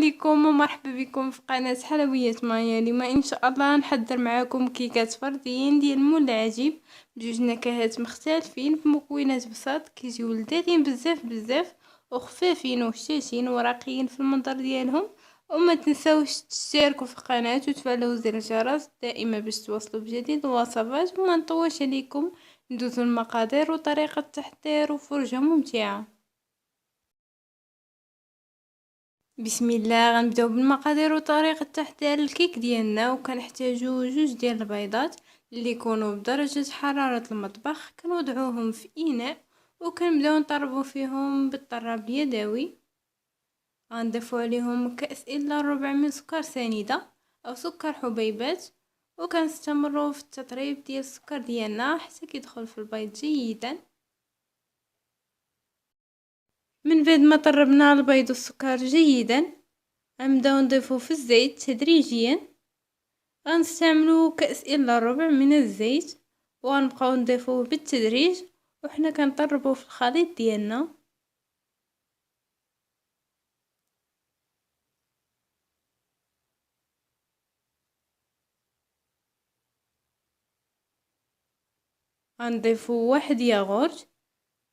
عليكم ومرحبا بكم في قناة حلويات مايا. اليوم ان شاء الله نحضر معاكم كيكات فرديين ديال مول العجيب بجوج نكهات مختلفين بمكونات بساط كيجيو لذاذين بزاف بزاف وخفافين وهشاشين وراقيين في المنظر ديالهم. وما تنساوش تشتركوا في القناة وتفعلوا زر الجرس دائما باش توصلوا بجديد الوصفات. وما نطولش عليكم، ندوزو المقادير وطريقة التحضير وفرجة ممتعة. بسم الله، غنبداو بالمقادير وطريقه تحضير الكيك ديالنا. وكنحتاجو جوج ديال البيضات اللي يكونوا بدرجه حراره المطبخ. كنوضعوهم في اناء وكنبداو نطربو فيهم بالطراب اليدوي. غنضيفو عليهم كاس الا ربع من سكر سنيده او سكر حبيبات، وكنستمروا في التطريب ديال السكر ديالنا حتى كيدخل في البيض جيدا. من بعد ما طربنا البيض والسكر جيدا غنبداو نضيفو في الزيت تدريجيا. غنستعملو كأس الا ربع من الزيت وغنبقاو نضيفوه بالتدريج وحنا كنطربو في الخليط ديالنا. غنضيفو واحد ياغورت.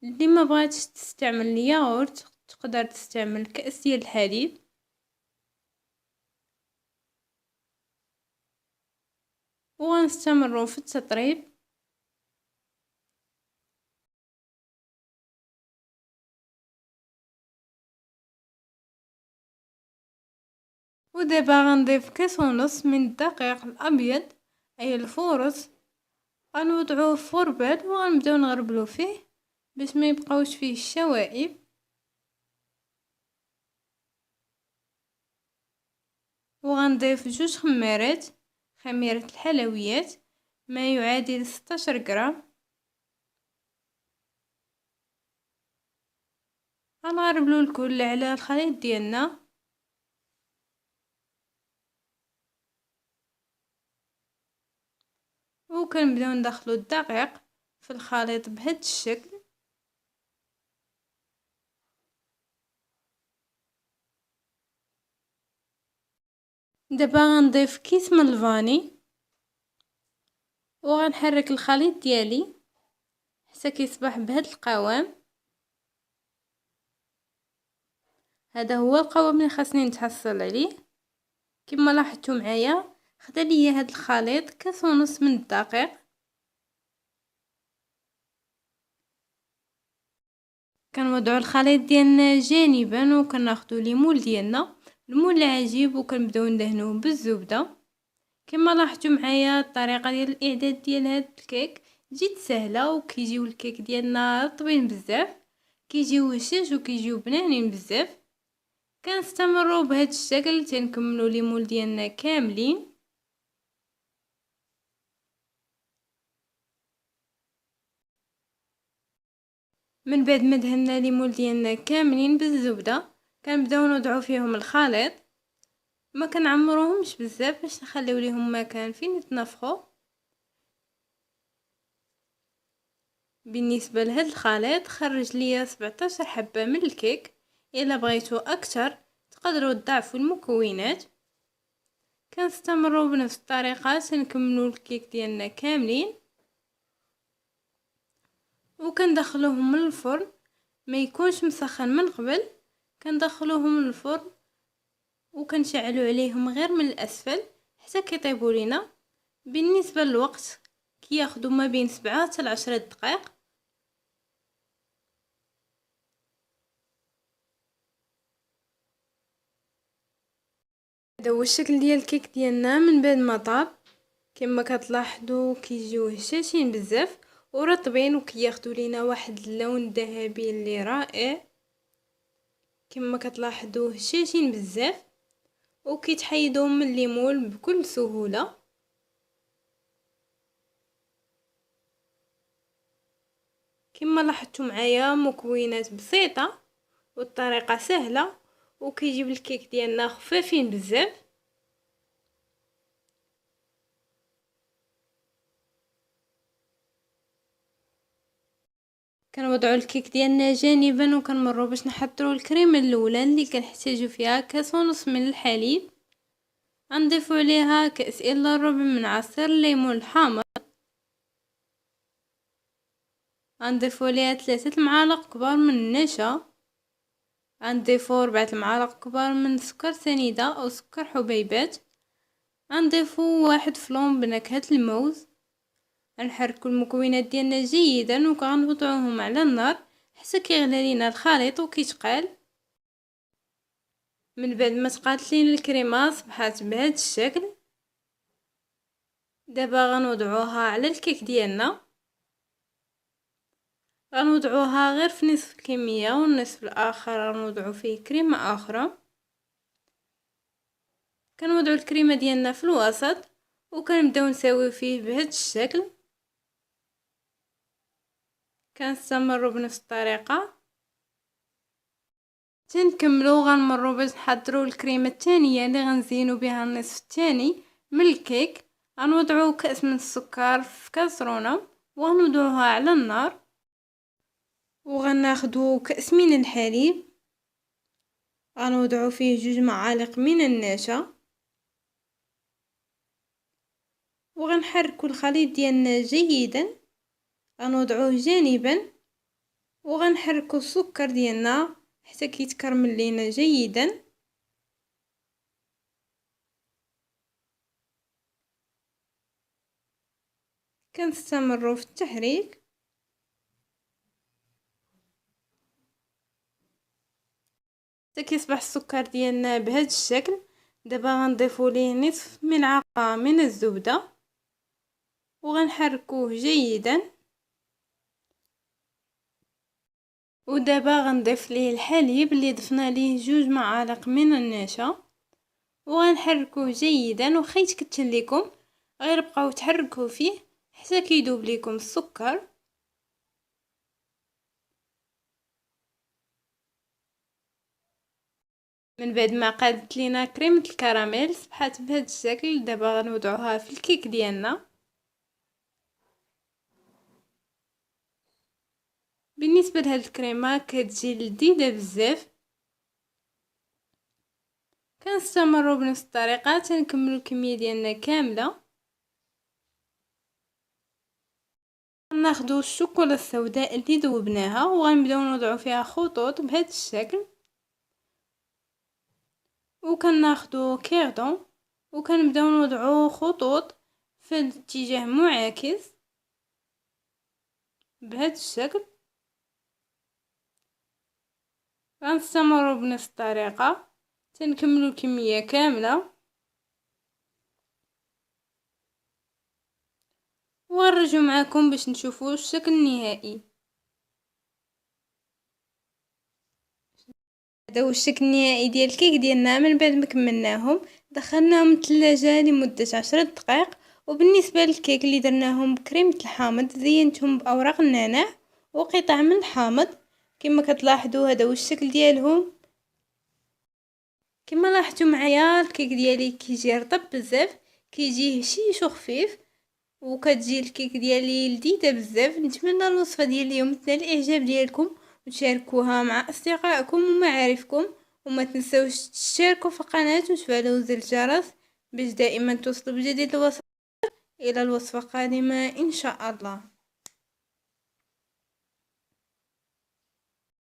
اللي ما بغاتش تستعمل الياغورت تقدر تستعمل كأس ديال الحليب. وغنستمروا في التطريب. ودابا غنضيف كاس ونص من الدقيق الابيض اي الفورص. غنوضعوه في فوربال وغنبداو نغربلو فيه باش ما يبقاوش فيه الشوائب. وغنضيف جوج خميرات، خميرة الحلويات ما يعادل 16 غرام. غنغربلو الكل على الخليط ديالنا. وكنبداو ندخلو الدقيق في الخليط بهذا الشكل. دابا غنضيف كيس من الفاني وغنحرك الخليط ديالي حتى كيصبح بهذا القوام. هذا هو القوام اللي خاصني نتحصل عليه. كما لاحظتوا معايا خدا ليا هذا الخليط كاس ونص من الدقيق. كنوضعوا الخليط ديالنا جانبا وكناخذوا ليمون ديالنا المول العجيب وكنبداو ندهنوه بالزبده. كما لاحظتوا معايا الطريقه ديال الاعداد ديال هذا الكيك جد سهله وكيجيو الكيك ديالنا رطبين بزاف، كيجيو هشاش وكيجيو بنانين بزاف. كنستمروا بهذا الشكل تنكملوا ليمون ديالنا كاملين. من بعد ما دهنا ليمون ديالنا كاملين بالزبده كنبداو نوضعوا فيهم الخليط. ما كنعمروهمش بزاف باش نخليو ليهم مكان فين يتنفخوا. بالنسبه لهذا الخليط خرج ليا 17 حبه من الكيك. الا بغيتو اكثر تقدروا تضاعفوا المكونات. كنستمروا بنفس الطريقه تنكملوا الكيك ديالنا كاملين وكندخلوهم من الفرن. ما يكونش مسخن من قبل. كندخلوهم للفرن وكنشعلوا عليهم غير من الاسفل حتى كيطيبوا لينا. بالنسبه للوقت كياخذوا ما بين 7 حتى 10 دقائق. هذا هو الشكل ديال الكيك ديالنا من بعد ما طاب. كما كتلاحظوا كيجيو هشاشين بزاف ورطبين وكياخذوا لينا واحد اللون الذهبي اللي رائع. كما كتلاحظوا هشاشين بزاف وكيتحيدوا من الليمون بكل سهوله. كما لاحظتوا معايا مكونات بسيطه والطريقه سهله وكيجيب الكيك ديالنا خفافين بزاف. كنوضعوا الكيك ديالنا جانبا وكنمروا باش نحضروا الكريمه الاولى اللي كنحتاجوا فيها كاس ونص من الحليب. غنضيفوا عليها كاس الا ربع من عصير الليمون الحامض. غنضيفوا عليها 3 معالق كبار من النشا. غنضيفوا 4 معالق كبار من سكر سنيده او سكر حبيبات. غنضيفوا 1 فلون بنكهه الموز. غنحركوا المكونات ديالنا جيدا وكنوضعوهم على النار حتى كيغلى لينا الخليط وكيتقال. من بعد ما تقالت لينا الكريمه صبحات بهذا الشكل. دابا غنوضعوها على الكيك ديالنا. غنوضعوها غير في نصف الكميه والنصف الاخر غنوضعو فيه كريمه اخرى. كنوضعو الكريمه ديالنا في الوسط وكنبداو نساويو فيه بهذا الشكل. كنستمروا بنفس الطريقه تنكملوا. غنمروا باش نحضروا الكريمه الثانيه اللي غنزينوا بها النصف الثاني من الكيك. غنوضعوا كاس من السكر في كاسرونه وغنوضعوها على النار. وغناخدو كاس من الحليب. غنوضعوا فيه 2 معالق من النشا. وغنحركوا الخليط ديالنا جيدا. غنوضعوه جانبا وغنحركوا السكر ديالنا حتى كيتكرمل لينا جيدا. كنستمروا في التحريك حتى كيصبح السكر ديالنا بهذا الشكل. دابا غنضيفوا ليه نصف ملعقه من الزبده وغنحركوه جيدا. ودابا غنضيف ليه الحليب اللي ضفنا ليه 2 معالق من النشا وغنحركوه جيدا. وخا يتكتل لكم غير بقاو تحركوا فيه حتى كيذوب لكم السكر. من بعد ما قادت لينا كريمه الكراميل صبحات بهذا الشكل. دابا غنوضعوها في الكيك ديالنا. بالنسبه لهاد الكريمه كتجي لذيذه بزاف. كنستمروا بنفس الطريقه تنكملوا الكميه ديالنا كامله. ناخذوا الشوكولا السوداء اللي ذوبناها وغنبداو نوضعوا فيها خطوط بهذا الشكل. وكناخذوا كيردون وكنبداو نوضعوا خطوط في الاتجاه معاكس بهذا الشكل. غنستمروا بنفس الطريقه تنكملوا الكميه كامله ونرجع معكم باش نشوفوا الشكل النهائي. هذا هو الشكل النهائي ديال الكيك ديالنا من بعد ما كملناهم. دخلناهم الثلاجه لمده 10 دقائق. وبالنسبه للكيك اللي درناهم بكريمه الحامض زينتهم باوراق النعناع وقطع من الحامض. كما كتلاحظوا هذا هو الشكل ديالهم. كما لاحظتوا معايا الكيك ديالي كيجي رطب بزاف كيجي هشيش وخفيف وكتجي الكيك ديالي لذيذه بزاف. نتمنى الوصفه ديال اليوم تنال الاعجاب ديالكم وتشاركوها مع اصدقائكم ومعارفكم. وما تنسوش تشتركوا في القناه وتفعلوا زر الجرس باش دائما توصلوا بجديد الوصفات. الى الوصفه قادمه ان شاء الله.